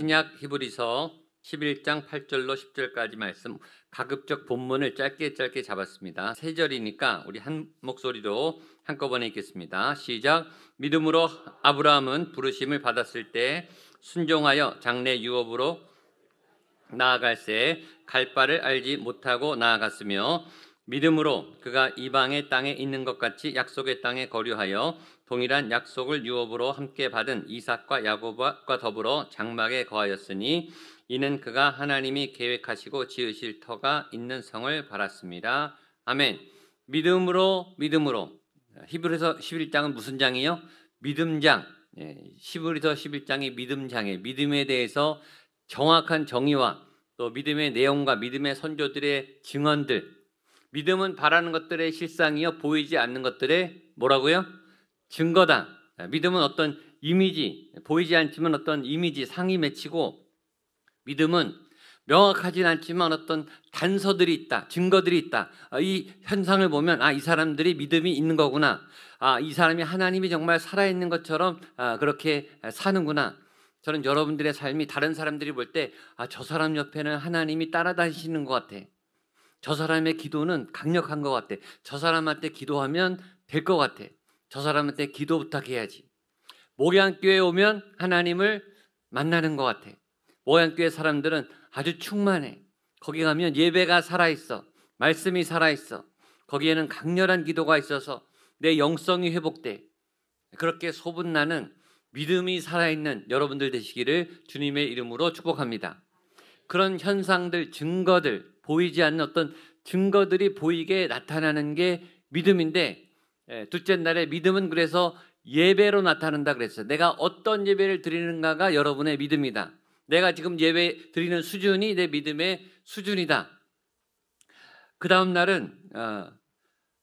신약 히브리서 11장 8절로 10절까지 말씀 가급적 본문을 짧게 잡았습니다. 3절이니까 우리 한 목소리로 한꺼번에 읽겠습니다. 시작. 믿음으로 아브라함은 부르심을 받았을 때 순종하여 장래 유업으로 나아갈새 갈 바를 알지 못하고 나아갔으며 믿음으로 그가 이방의 땅에 있는 것 같이 약속의 땅에 거류하여 동일한 약속을 유업으로 함께 받은 이삭과 야곱과 더불어 장막에 거하였으니 이는 그가 하나님이 계획하시고 지으실 터가 있는 성을 바랐습니다. 아멘. 믿음으로 히브리서 11장은 무슨 장이요? 믿음장. 히브리서 11장이 믿음장이에요. 믿음에 대해서 정확한 정의와 또 믿음의 내용과 믿음의 선조들의 증언들. 믿음은 바라는 것들의 실상이요 보이지 않는 것들의 뭐라고요? 증거다. 믿음은 어떤 이미지, 보이지 않지만 어떤 이미지, 상이 맺히고 믿음은 명확하진 않지만 어떤 단서들이 있다, 증거들이 있다. 이 현상을 보면 이 사람들이 믿음이 있는 거구나. 이 사람이 하나님이 정말 살아있는 것처럼 그렇게 사는구나. 저는 여러분들의 삶이 다른 사람들이 볼 때 저 사람 옆에는 하나님이 따라다니시는 것 같아. 저 사람의 기도는 강력한 것 같아. 저 사람한테 기도하면 될 것 같아. 저 사람한테 기도 부탁해야지. 목양교회 오면 하나님을 만나는 것 같아. 목양교회 사람들은 아주 충만해. 거기 가면 예배가 살아있어. 말씀이 살아있어. 거기에는 강렬한 기도가 있어서 내 영성이 회복돼. 그렇게 소문나는 믿음이 살아있는 여러분들 되시기를 주님의 이름으로 축복합니다. 그런 현상들, 증거들, 보이지 않는 어떤 증거들이 보이게 나타나는 게 믿음인데, 둘째 날에 믿음은 그래서 예배로 나타난다 그랬어요. 내가 어떤 예배를 드리는가가 여러분의 믿음이다. 내가 지금 예배 드리는 수준이 내 믿음의 수준이다. 그 다음 날은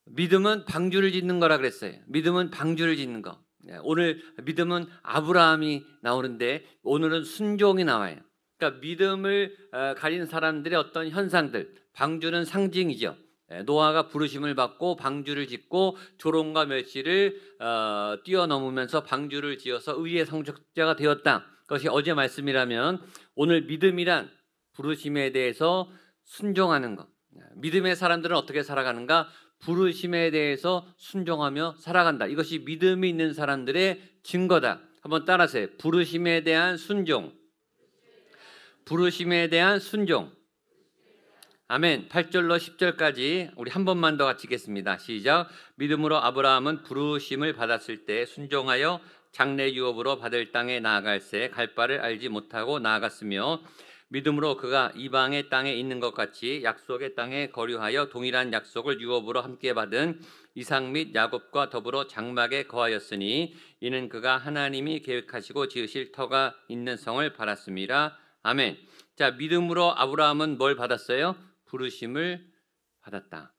믿음은 방주를 짓는 거라 그랬어요. 믿음은 방주를 짓는 거. 오늘 믿음은 아브라함이 나오는데 오늘은 순종이 나와요. 그러니까 믿음을 가진 사람들의 어떤 현상들, 방주는 상징이죠. 노아가 부르심을 받고 방주를 짓고 조롱과 멸시를 뛰어넘으면서 방주를 지어서 의의 성적자가 되었다. 그것이 어제 말씀이라면 오늘 믿음이란 부르심에 대해서 순종하는 것. 믿음의 사람들은 어떻게 살아가는가? 부르심에 대해서 순종하며 살아간다. 이것이 믿음이 있는 사람들의 증거다. 한번 따라하세요. 부르심에 대한 순종. 부르심에 대한 순종. 아멘. 8절로 10절까지 우리 한 번만 더 같이 읽겠습니다. 시작. 믿음으로 아브라함은 부르심을 받았을 때 순종하여 장래 유업으로 받을 땅에 나아갈새 갈 바를 알지 못하고 나아갔으며 믿음으로 그가 이방의 땅에 있는 것 같이 약속의 땅에 거류하여 동일한 약속을 유업으로 함께 받은 이삭 및 야곱과 더불어 장막에 거하였으니 이는 그가 하나님이 계획하시고 지으실 터가 있는 성을 바랐습니다. 아멘. 자, 믿음으로 아브라함은 뭘 받았어요? 부르심을 받았다.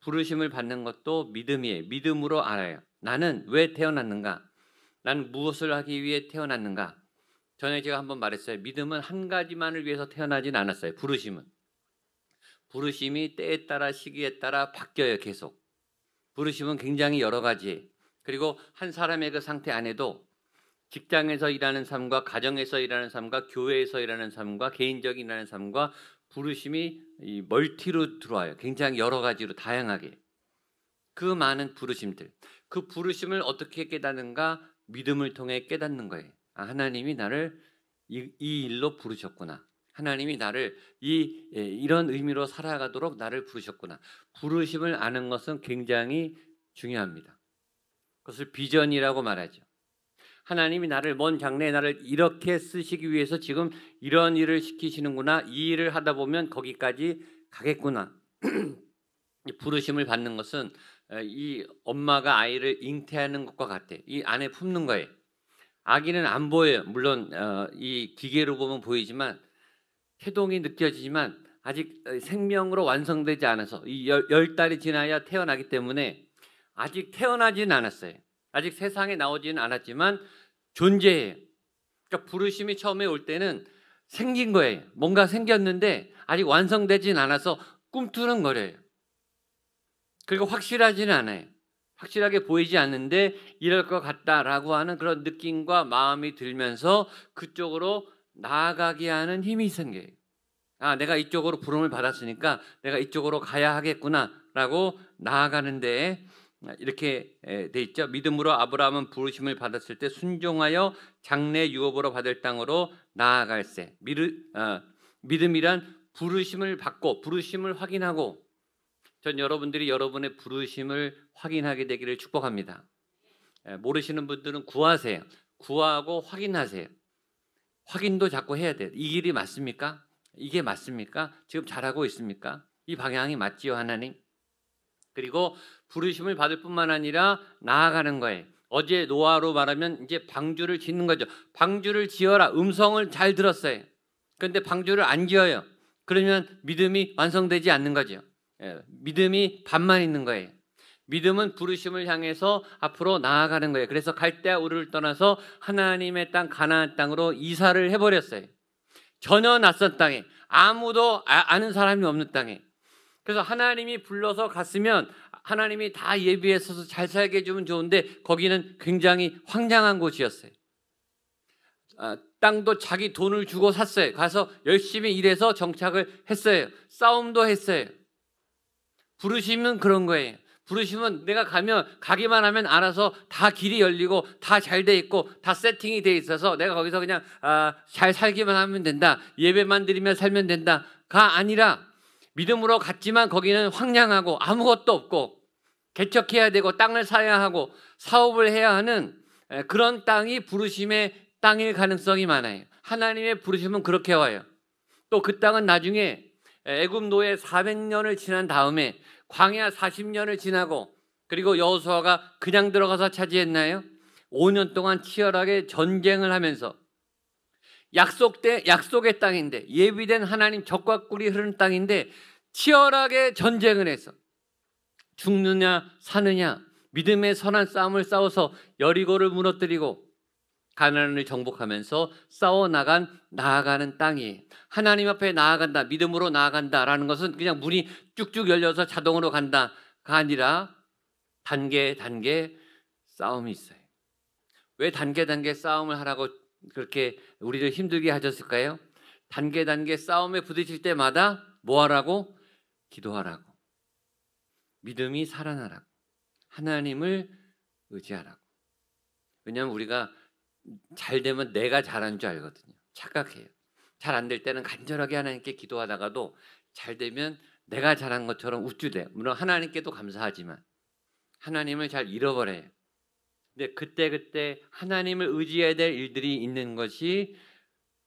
부르심을 받는 것도 믿음이에요. 믿음으로 알아요. 나는 왜 태어났는가? 나는 무엇을 하기 위해 태어났는가? 전에 제가 한번 말했어요. 믿음은 한 가지만을 위해서 태어나진 않았어요. 부르심이 때에 따라 시기에 따라 바뀌어요. 계속. 부르심은 굉장히 여러 가지. 그리고 한 사람의 그 상태 안에도 직장에서 일하는 삶과 가정에서 일하는 삶과 교회에서 일하는 삶과 개인적인 일하는 삶과 부르심이 이 멀티로 들어와요. 굉장히 여러 가지로 다양하게. 그 많은 부르심들. 그 부르심을 어떻게 깨닫는가? 믿음을 통해 깨닫는 거예요. 하나님이 나를 이 일로 부르셨구나. 하나님이 나를 이런 의미로 살아가도록 나를 부르셨구나. 부르심을 아는 것은 굉장히 중요합니다. 그것을 비전이라고 말하죠. 하나님이 나를 먼 장래에 나를 이렇게 쓰시기 위해서 지금 이런 일을 시키시는구나. 이 일을 하다 보면 거기까지 가겠구나. 부르심을 받는 것은 이 엄마가 아이를 잉태하는 것과 같아. 이 안에 품는 거예요. 아기는 안 보여요. 물론 이 기계로 보면 보이지만 태동이 느껴지지만 아직 생명으로 완성되지 않아서 이 10달이 지나야 태어나기 때문에 아직 태어나지는 않았어요. 아직 세상에 나오지는 않았지만 존재해요. 그러니까 부르심이 처음에 올 때는 생긴 거예요. 뭔가 생겼는데 아직 완성되지는 않아서 꿈틀거려요. 그리고 확실하지는 않아요. 확실하게 보이지 않는데 이럴 것 같다라고 하는 그런 느낌과 마음이 들면서 그쪽으로 나아가게 하는 힘이 생겨요. 아, 내가 이쪽으로 부름을 받았으니까 내가 이쪽으로 가야 하겠구나라고 나아가는데 이렇게 돼 있죠. 믿음으로 아브라함은 부르심을 받았을 때 순종하여 장래 유업으로 받을 땅으로 나아갈세. 믿음이란 부르심을 받고 부르심을 확인하고, 전 여러분들이 여러분의 부르심을 확인하게 되기를 축복합니다. 모르시는 분들은 구하세요. 구하고 확인하세요. 확인도 자꾸 해야 돼요. 이 길이 맞습니까? 이게 맞습니까? 지금 잘하고 있습니까? 이 방향이 맞지요, 하나님? 그리고 부르심을 받을 뿐만 아니라 나아가는 거예요. 어제 노아로 말하면 이제 방주를 짓는 거죠. 방주를 지어라. 음성을 잘 들었어요. 그런데 방주를 안 지어요. 그러면 믿음이 완성되지 않는 거죠. 믿음이 반만 있는 거예요. 믿음은 부르심을 향해서 앞으로 나아가는 거예요. 그래서 갈대아 우르를 떠나서 하나님의 땅 가나안 땅으로 이사를 해버렸어요. 전혀 낯선 땅에, 아무도 아는 사람이 없는 땅에. 그래서 하나님이 불러서 갔으면 하나님이 다 예비해서 잘 살게 해주면 좋은데 거기는 굉장히 황량한 곳이었어요. 땅도 자기 돈을 주고 샀어요. 가서 열심히 일해서 정착을 했어요. 싸움도 했어요. 부르심은 그런 거예요. 부르심은 내가 가기만 하면 알아서 다 길이 열리고 다 잘 돼 있고 다 세팅이 돼 있어서 내가 거기서 그냥 잘 살기만 하면 된다. 예배만 드리면 살면 된다가 아니라 믿음으로 갔지만 거기는 황량하고 아무것도 없고 개척해야 되고 땅을 사야 하고 사업을 해야 하는 그런 땅이 부르심의 땅일 가능성이 많아요. 하나님의 부르심은 그렇게 와요. 또 그 땅은 나중에 애굽 노예 400년을 지난 다음에 광야 40년을 지나고 그리고 여호수아가 그냥 들어가서 차지했나요? 5년 동안 치열하게 전쟁을 하면서 약속의 땅인데, 예비된 하나님 젖과 꿀이 흐르는 땅인데 치열하게 전쟁을 해서 죽느냐 사느냐 믿음의 선한 싸움을 싸워서 여리고를 무너뜨리고 가나안을 정복하면서 나아가는 땅이, 하나님 앞에 나아간다, 믿음으로 나아간다라는 것은 그냥 문이 쭉쭉 열려서 자동으로 간다가 아니라 단계 싸움이 있어요. 왜 단계 싸움을 하라고 그렇게 우리를 힘들게 하셨을까요? 단계 싸움에 부딪힐 때마다 뭐 하라고? 기도하라고. 믿음이 살아나라고. 하나님을 의지하라고. 왜냐하면 우리가 잘 되면 내가 잘한 줄 알거든요. 착각해요. 잘 안 될 때는 간절하게 하나님께 기도하다가도 잘 되면 내가 잘한 것처럼 우쭐대요. 물론 하나님께도 감사하지만 하나님을 잘 잃어버려요. 근데 그때 하나님을 의지해야 될 일들이 있는 것이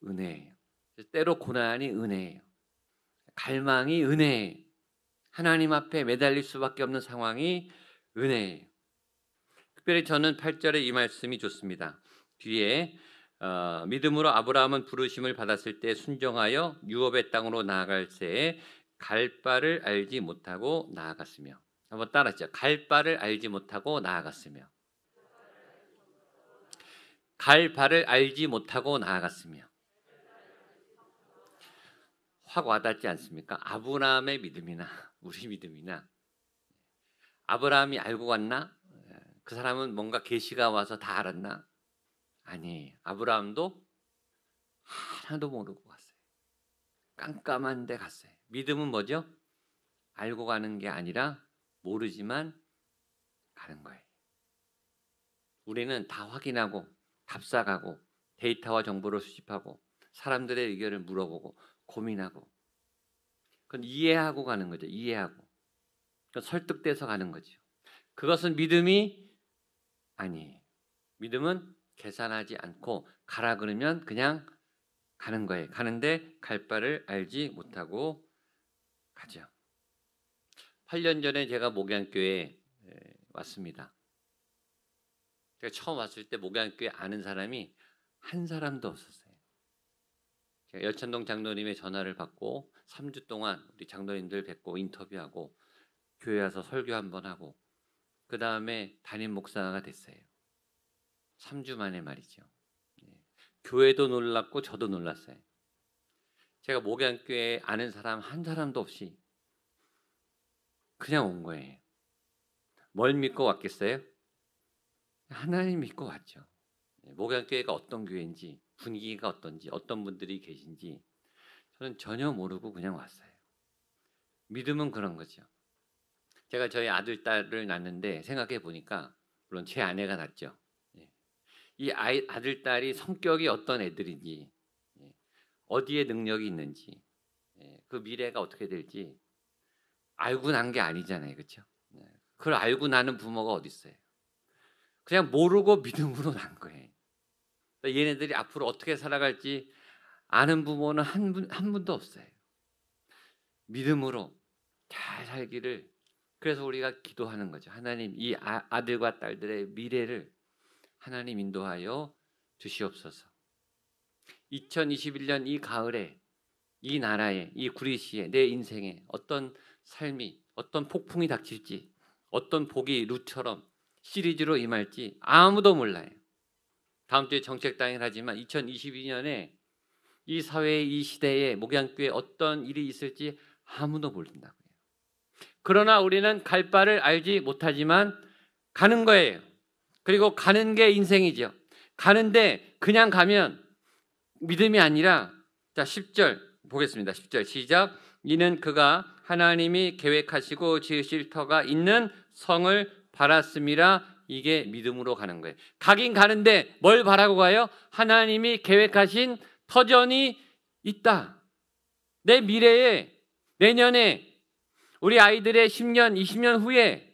은혜예요. 때로 고난이 은혜예요. 갈망이 은혜예요. 하나님 앞에 매달릴 수밖에 없는 상황이 은혜예요. 특별히 저는 8절에 이 말씀이 좋습니다. 뒤에 믿음으로 아브라함은 부르심을 받았을 때 순종하여 유업의 땅으로 나아갈새 갈 바를 알지 못하고 나아갔으며. 한번 따라하시죠. 갈 바를 알지 못하고 나아갔으며. 갈 바를 알지 못하고 나아갔으며. 확 와닿지 않습니까? 아브라함의 믿음이나 우리 믿음이나, 아브라함이 알고 갔나? 그 사람은 뭔가 계시가 와서 다 알았나? 아니, 아브라함도 하나도 모르고 갔어요. 깜깜한 데 갔어요. 믿음은 뭐죠? 알고 가는 게 아니라 모르지만 가는 거예요. 우리는 다 확인하고 답사가고 데이터와 정보를 수집하고 사람들의 의견을 물어보고 고민하고, 그건 이해하고 가는 거죠. 이해하고. 그건 설득돼서 가는 거죠. 그것은 믿음이 아니에요. 믿음은 계산하지 않고 가라 그러면 그냥 가는 거예요. 가는데 갈 바를 알지 못하고 가죠. 8년 전에 제가 목양교회에 왔습니다. 제가 처음 왔을 때 목양교회 아는 사람이 한 사람도 없었어요. 제가 열천동 장로님의 전화를 받고 3주 동안 우리 장로님들 뵙고 인터뷰하고 교회 와서 설교 한번 하고 그 다음에 담임 목사가 됐어요. 3주 만에 말이죠. 교회도 놀랐고 저도 놀랐어요. 제가 목양교회에 아는 사람 한 사람도 없이 그냥 온 거예요. 뭘 믿고 왔겠어요? 하나님 믿고 왔죠. 목양교회가 어떤 교회인지 분위기가 어떤지, 어떤 분들이 계신지 저는 전혀 모르고 그냥 왔어요. 믿음은 그런 거죠. 제가 저희 아들, 딸을 낳는데 생각해 보니까, 물론 제 아내가 낳죠. 이 아들, 딸이 성격이 어떤 애들인지, 어디에 능력이 있는지, 그 미래가 어떻게 될지 알고 난 게 아니잖아요. 그렇죠? 그걸 알고 나는 부모가 어디 있어요. 그냥 모르고 믿음으로 난 거예요. 얘네들이 앞으로 어떻게 살아갈지 아는 부모는 한 분도 없어요. 믿음으로 잘 살기를, 그래서 우리가 기도하는 거죠. 하나님, 이 아들과 딸들의 미래를 하나님 인도하여 주시옵소서. 2021년 이 가을에 이 나라에, 이 구리시에, 내 인생에 어떤 삶이, 어떤 폭풍이 닥칠지, 어떤 복이 룻처럼 시리즈로 임할지 아무도 몰라요. 다음 주에 정책당일 하지만 2022년에 이 사회의, 이 시대에 목양교회에 어떤 일이 있을지 아무도 모른다고요. 그러나 우리는 갈 바를 알지 못하지만 가는 거예요. 그리고 가는 게 인생이죠. 가는데 그냥 가면 믿음이 아니라, 자 10절 보겠습니다. 10절 시작. 이는 그가 하나님이 계획하시고 지으실 터가 있는 성을 바랐음이라. 이게 믿음으로 가는 거예요. 가긴 가는데 뭘 바라고 가요? 하나님이 계획하신 터전이 있다. 내 미래에, 내년에, 우리 아이들의 10년, 20년 후에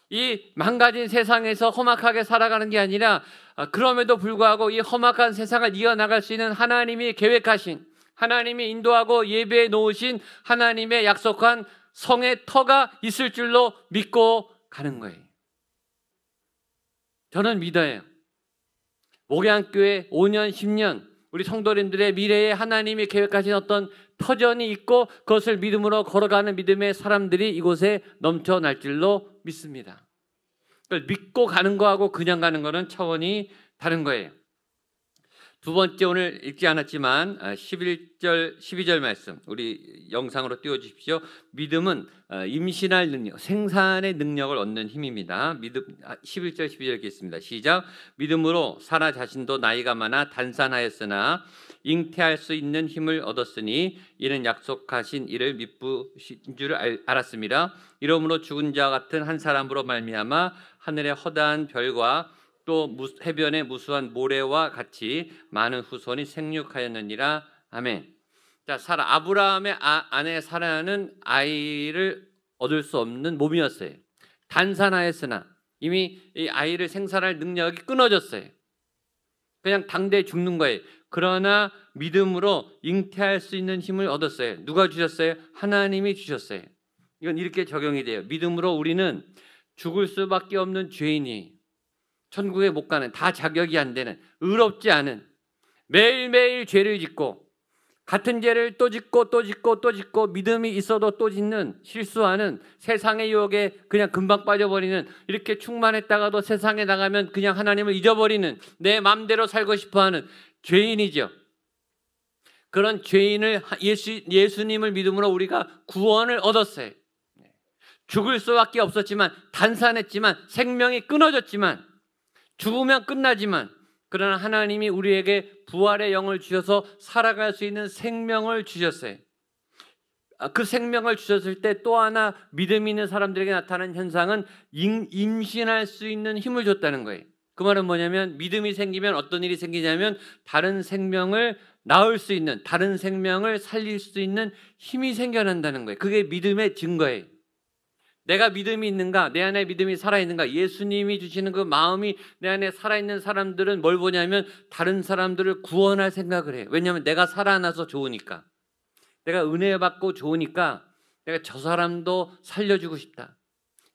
이 망가진 세상에서 험악하게 살아가는 게 아니라, 그럼에도 불구하고 이 험악한 세상을 이어나갈 수 있는 하나님이 계획하신, 하나님이 인도하고 예배해 놓으신 하나님의 약속한 성의 터가 있을 줄로 믿고 가는 거예요. 저는 믿어요. 목양교회 5년, 10년 우리 성도님들의 미래에 하나님이 계획하신 어떤 터전이 있고 그것을 믿음으로 걸어가는 믿음의 사람들이 이곳에 넘쳐날 줄로 믿습니다. 그걸 믿고 가는 거하고 그냥 가는 거는 차원이 다른 거예요. 두 번째, 오늘 읽지 않았지만 11절, 12절 말씀 우리 영상으로 띄워주십시오. 믿음은 임신할 능력, 생산의 능력을 얻는 힘입니다. 믿음, 11절, 12절 읽겠습니다. 시작. 믿음으로 사라 자신도 나이가 많아 단산하였으나 잉태할 수 있는 힘을 얻었으니 이는 약속하신 이를 미쁘신 줄 알았습니다. 이러므로 죽은 자와 같은 한 사람으로 말미암아 하늘의 허다한 별과 또 해변의 무수한 모래와 같이 많은 후손이 생육하였느니라. 아멘. 자, 아브라함의 아내 사라는 아이를 얻을 수 없는 몸이었어요. 단산하였으나 이미 이 아이를 생산할 능력이 끊어졌어요. 그냥 당대에 죽는 거예요. 그러나 믿음으로 잉태할 수 있는 힘을 얻었어요. 누가 주셨어요? 하나님이 주셨어요. 이건 이렇게 적용이 돼요. 믿음으로 우리는 죽을 수밖에 없는 죄인이, 천국에 못 가는, 다 자격이 안 되는, 의롭지 않은, 매일매일 죄를 짓고 같은 죄를 또 짓고 또 짓고 또 짓고 믿음이 있어도 또 짓는, 실수하는, 세상의 유혹에 그냥 금방 빠져버리는, 이렇게 충만했다가도 세상에 나가면 그냥 하나님을 잊어버리는, 내 마음대로 살고 싶어하는 죄인이죠. 그런 죄인을 예수님을 믿음으로 우리가 구원을 얻었어요. 죽을 수밖에 없었지만, 단산했지만, 생명이 끊어졌지만, 죽으면 끝나지만, 그러나 하나님이 우리에게 부활의 영을 주셔서 살아갈 수 있는 생명을 주셨어요. 그 생명을 주셨을 때 또 하나 믿음 있는 사람들에게 나타나는 현상은 임신할 수 있는 힘을 줬다는 거예요. 그 말은 뭐냐면, 믿음이 생기면 어떤 일이 생기냐면 다른 생명을 낳을 수 있는, 다른 생명을 살릴 수 있는 힘이 생겨난다는 거예요. 그게 믿음의 증거예요. 내가 믿음이 있는가? 내 안에 믿음이 살아있는가? 예수님이 주시는 그 마음이 내 안에 살아있는 사람들은 뭘 보냐면 다른 사람들을 구원할 생각을 해요. 왜냐하면 내가 살아나서 좋으니까, 내가 은혜 받고 좋으니까 내가 저 사람도 살려주고 싶다,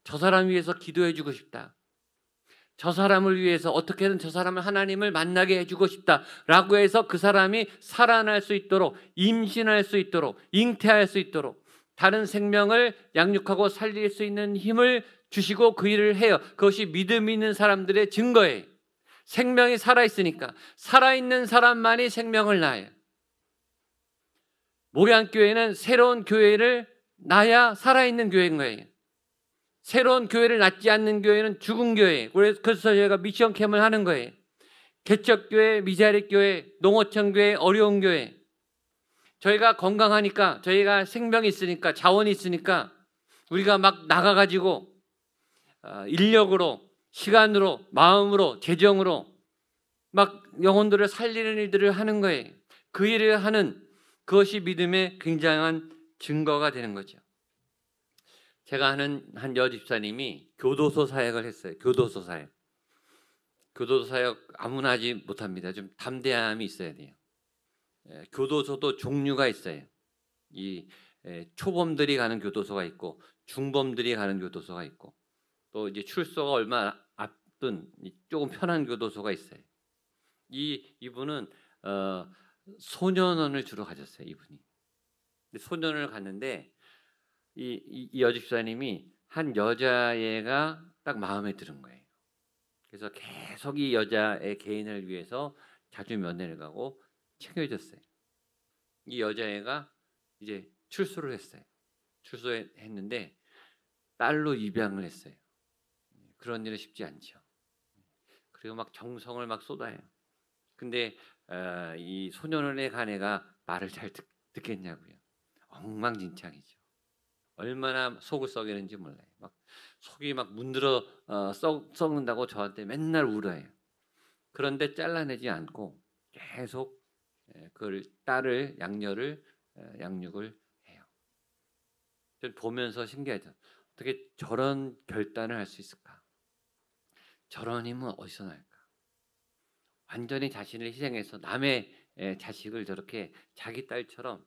저 사람 위해서 기도해주고 싶다, 저 사람을 위해서 어떻게든 저 사람을 하나님을 만나게 해주고 싶다라고 해서 그 사람이 살아날 수 있도록, 임신할 수 있도록, 잉태할 수 있도록 다른 생명을 양육하고 살릴 수 있는 힘을 주시고 그 일을 해요. 그것이 믿음 있는 사람들의 증거예요. 생명이 살아있으니까, 살아있는 사람만이 생명을 낳아요. 목양교회는 새로운 교회를 낳아야 살아있는 교회인 거예요. 새로운 교회를 낳지 않는 교회는 죽은 교회예요. 그래서 저희가 미션 캠을 하는 거예요. 개척교회, 미자립교회, 농어촌교회, 어려운 교회, 저희가 건강하니까, 저희가 생명이 있으니까, 자원이 있으니까 우리가 막 나가가지고 인력으로, 시간으로, 마음으로, 재정으로 막 영혼들을 살리는 일들을 하는 거예요. 그 일을 하는 그것이 믿음의 굉장한 증거가 되는 거죠. 제가 아는 한 여집사님이 교도소 사역을 했어요. 교도소 사역. 교도소 사역 아무나 하지 못합니다. 좀 담대함이 있어야 돼요. 교도소도 종류가 있어요. 이 초범들이 가는 교도소가 있고 중범들이 가는 교도소가 있고 또 이제 출소가 얼마 앞둔 조금 편한 교도소가 있어요. 이분은 소년원을 주로 가졌어요. 이분이. 소년원을 갔는데 이 여집사님이 한 여자애가 딱 마음에 드는 거예요. 그래서 계속 이 여자의 개인을 위해서 자주 면회를 가고 챙겨줬어요. 이 여자애가 이제 출소를 했어요. 출소했는데 딸로 입양을 했어요. 그런 일은 쉽지 않죠. 그리고 막 정성을 막 쏟아요. 근데 이 소년원에 간 애가 말을 잘 듣겠냐고요. 엉망진창이죠. 얼마나 속을 썩이는지 몰라요. 막 속이 막 문드러 썩는다고 저한테 맨날 울어요. 그런데 잘라내지 않고 계속 그 딸을 양육을 해요. 좀 보면서 신기하죠. 어떻게 저런 결단을 할 수 있을까? 저런 힘은 어디서 날까? 완전히 자신을 희생해서 남의 자식을 저렇게 자기 딸처럼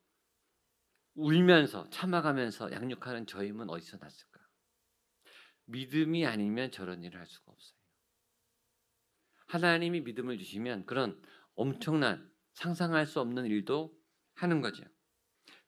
울면서 참아가면서 양육하는 저 힘은 어디서 났을까? 믿음이 아니면 저런 일을 할 수가 없어요. 하나님이 믿음을 주시면 그런 엄청난 상상할 수 없는 일도 하는 거죠.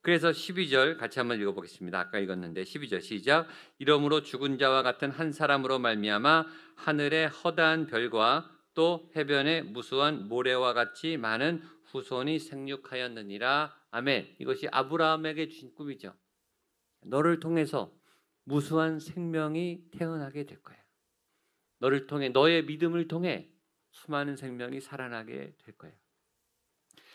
그래서 12절 같이 한번 읽어보겠습니다. 아까 읽었는데 12절 시작. 이러므로 죽은 자와 같은 한 사람으로 말미암아 하늘의 허다한 별과 또 해변의 무수한 모래와 같이 많은 후손이 생육하였느니라. 아멘. 이것이 아브라함에게 주신 꿈이죠. 너를 통해서 무수한 생명이 태어나게 될 거야. 너를 통해, 너의 믿음을 통해 수많은 생명이 살아나게 될 거야.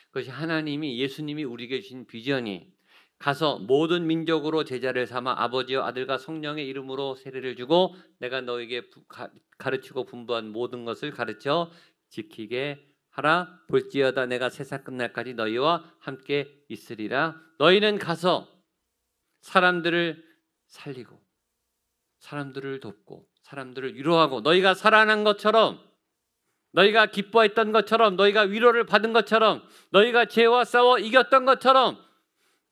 그것이 하나님이, 예수님이 우리에게 주신 비전이, 가서 모든 민족으로 제자를 삼아 아버지와 아들과 성령의 이름으로 세례를 주고 내가 너에게 가르치고 분부한 모든 것을 가르쳐 지키게 하라. 볼지어다 내가 세상 끝날까지 너희와 함께 있으리라. 너희는 가서 사람들을 살리고 사람들을 돕고 사람들을 위로하고 너희가 살아난 것처럼, 너희가 기뻐했던 것처럼, 너희가 위로를 받은 것처럼, 너희가 죄와 싸워 이겼던 것처럼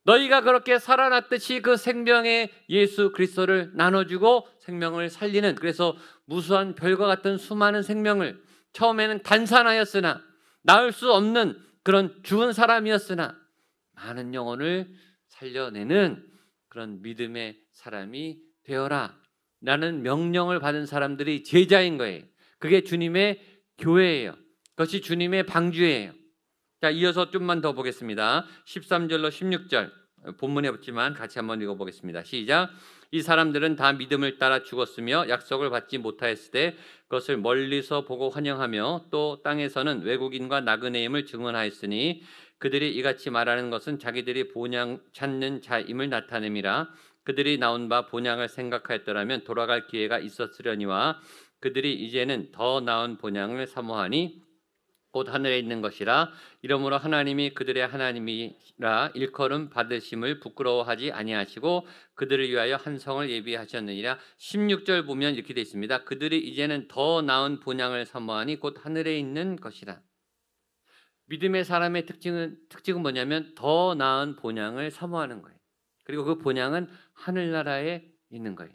너희가 그렇게 살아났듯이 그 생명의 예수 그리스도를 나눠주고 생명을 살리는, 그래서 무수한 별과 같은 수많은 생명을, 처음에는 단산하였으나 낳을 수 없는 그런 죽은 사람이었으나 많은 영혼을 살려내는 그런 믿음의 사람이 되어라 라는 명령을 받은 사람들이 제자인 거예요. 그게 주님의 교회예요. 그것이 주님의 방주예요. 자, 이어서 좀만 더 보겠습니다. 13절로 16절 본문에 없지만 같이 한번 읽어보겠습니다. 시작. 이 사람들은 다 믿음을 따라 죽었으며 약속을 받지 못하였을 때 그것을 멀리서 보고 환영하며 또 땅에서는 외국인과 나그네임을 증언하였으니 그들이 이같이 말하는 것은 자기들이 본향 찾는 자임을 나타냄이라. 그들이 나온 바 본향을 생각하였더라면 돌아갈 기회가 있었으려니와 그들이 이제는 더 나은 본향을 사모하니 곧 하늘에 있는 것이라. 이러므로 하나님이 그들의 하나님이라 일컬음 받으심을 부끄러워하지 아니하시고 그들을 위하여 한 성을 예비하셨느니라. 16절 보면 이렇게 되어 있습니다. 그들이 이제는 더 나은 본향을 사모하니 곧 하늘에 있는 것이라. 믿음의 사람의 특징은 뭐냐면 더 나은 본향을 사모하는 거예요. 그리고 그 본향은 하늘나라에 있는 거예요.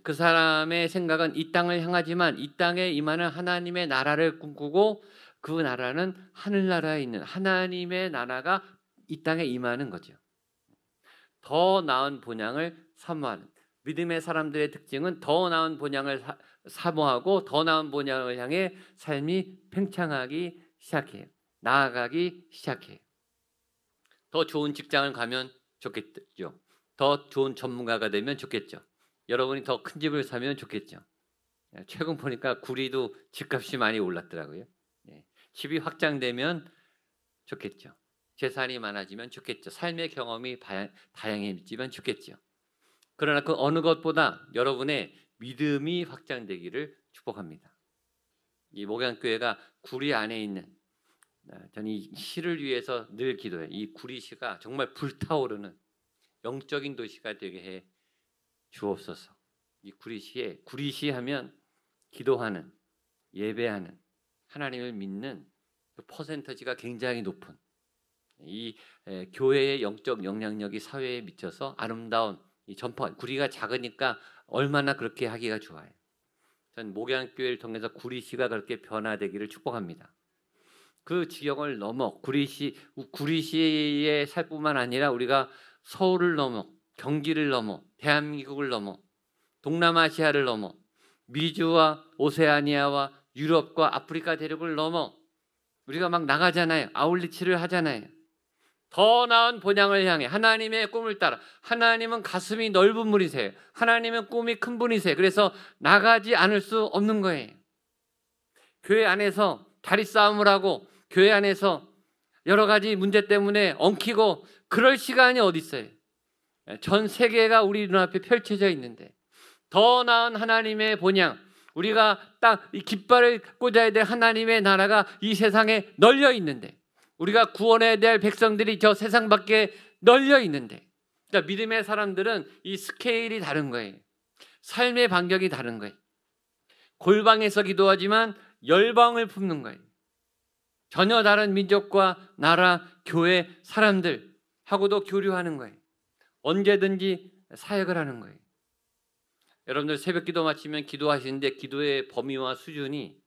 그 사람의 생각은 이 땅을 향하지만 이 땅에 임하는 하나님의 나라를 꿈꾸고 그 나라는 하늘나라에 있는 하나님의 나라가 이 땅에 임하는 거죠. 더 나은 본향을 사모하는 믿음의 사람들의 특징은 더 나은 본향을 사모하고 더 나은 본향을 향해 삶이 팽창하기 시작해요. 나아가기 시작해요. 더 좋은 직장을 가면 좋겠죠. 더 좋은 전문가가 되면 좋겠죠. 여러분이 더 큰 집을 사면 좋겠죠. 최근 보니까 구리도 집값이 많이 올랐더라고요. 집이 확장되면 좋겠죠. 재산이 많아지면 좋겠죠. 삶의 경험이 다양해지면 좋겠죠. 그러나 그 어느 것보다 여러분의 믿음이 확장되기를 축복합니다. 이 목양교회가 구리 안에 있는, 저는 이 시를 위해서 늘 기도해요. 이 구리시가 정말 불타오르는 영적인 도시가 되게 해 주옵소서. 이 구리시에, 구리시 하면 기도하는, 예배하는, 하나님을 믿는 그 퍼센터지가 굉장히 높은 이 교회의 영적 영향력이 사회에 미쳐서 아름다운 이 전파, 구리가 작으니까 얼마나 그렇게 하기가 좋아요. 전 목양교회를 통해서 구리시가 그렇게 변화되기를 축복합니다. 그 지역을 넘어 구리시에 살 뿐만 아니라 우리가 서울을 넘어, 경기를 넘어, 대한민국을 넘어, 동남아시아를 넘어, 미주와 오세아니아와 유럽과 아프리카 대륙을 넘어 우리가 막 나가잖아요. 아울리치를 하잖아요. 더 나은 본향을 향해 하나님의 꿈을 따라. 하나님은 가슴이 넓은 분이세요. 하나님은 꿈이 큰 분이세요. 그래서 나가지 않을 수 없는 거예요. 교회 안에서 다리 싸움을 하고 교회 안에서 여러 가지 문제 때문에 엉키고 그럴 시간이 어디 있어요. 전 세계가 우리 눈앞에 펼쳐져 있는데 더 나은 하나님의 본향, 우리가 딱 이 깃발을 꽂아야 될 하나님의 나라가 이 세상에 널려 있는데, 우리가 구원해야 될 백성들이 저 세상 밖에 널려 있는데, 그러니까 믿음의 사람들은 이 스케일이 다른 거예요. 삶의 반경이 다른 거예요. 골방에서 기도하지만 열방을 품는 거예요. 전혀 다른 민족과 나라, 교회 사람들하고도 교류하는 거예요. 언제든지 사역을 하는 거예요. 여러분들 새벽 기도 마치면 기도하시는데 기도의 범위와 수준이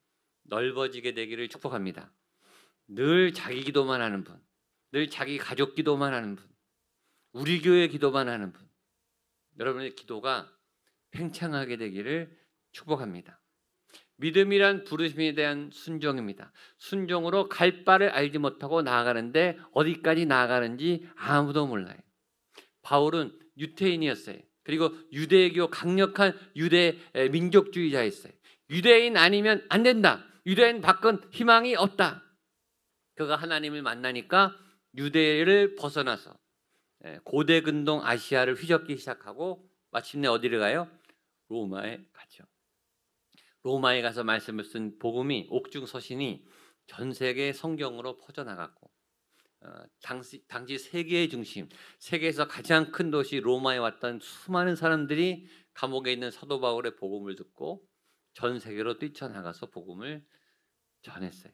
넓어지게 되기를 축복합니다. 늘 자기 기도만 하는 분, 늘 자기 가족 기도만 하는 분, 우리 교회 기도만 하는 분, 여러분의 기도가 팽창하게 되기를 축복합니다. 믿음이란 부르심에 대한 순종입니다. 순종으로 갈 바를 알지 못하고 나아가는데 어디까지 나아가는지 아무도 몰라요. 바울은 유태인이었어요. 그리고 유대교 강력한 유대 민족주의자였어요. 유대인 아니면 안 된다. 유대인 밖은 희망이 없다. 그가 하나님을 만나니까 유대를 벗어나서 고대 근동 아시아를 휘젓기 시작하고 마침내 어디를 가요? 로마에 가죠. 로마에 가서 말씀을 쓴 복음이, 옥중 서신이 전 세계 성경으로 퍼져나갔고, 당시 세계의 중심, 세계에서 가장 큰 도시 로마에 왔던 수많은 사람들이 감옥에 있는 사도 바울의 복음을 듣고 전 세계로 뛰쳐나가서 복음을 전했어요.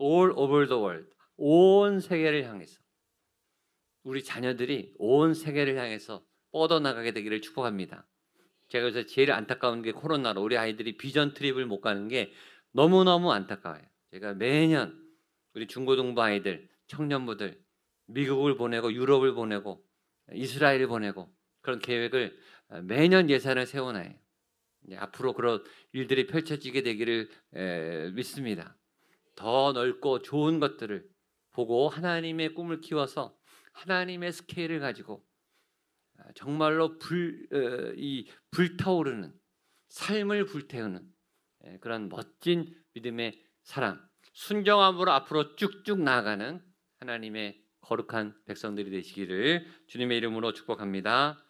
All over the world, 온 세계를 향해서 우리 자녀들이 온 세계를 향해서 뻗어나가게 되기를 축복합니다. 제가 그래서 제일 안타까운 게 코로나로 우리 아이들이 비전 트립을 못 가는 게 너무너무 안타까워요. 제가 매년 우리 중고등부 아이들, 청년부들 미국을 보내고 유럽을 보내고 이스라엘을 보내고 그런 계획을 매년 예산을 세워놔요. 앞으로 그런 일들이 펼쳐지게 되기를 믿습니다. 더 넓고 좋은 것들을 보고 하나님의 꿈을 키워서 하나님의 스케일을 가지고 정말로 불타오르는 삶을 불태우는 그런 멋진 믿음의 사람, 순정함으로 앞으로 쭉쭉 나아가는 하나님의 거룩한 백성들이 되시기를 주님의 이름으로 축복합니다.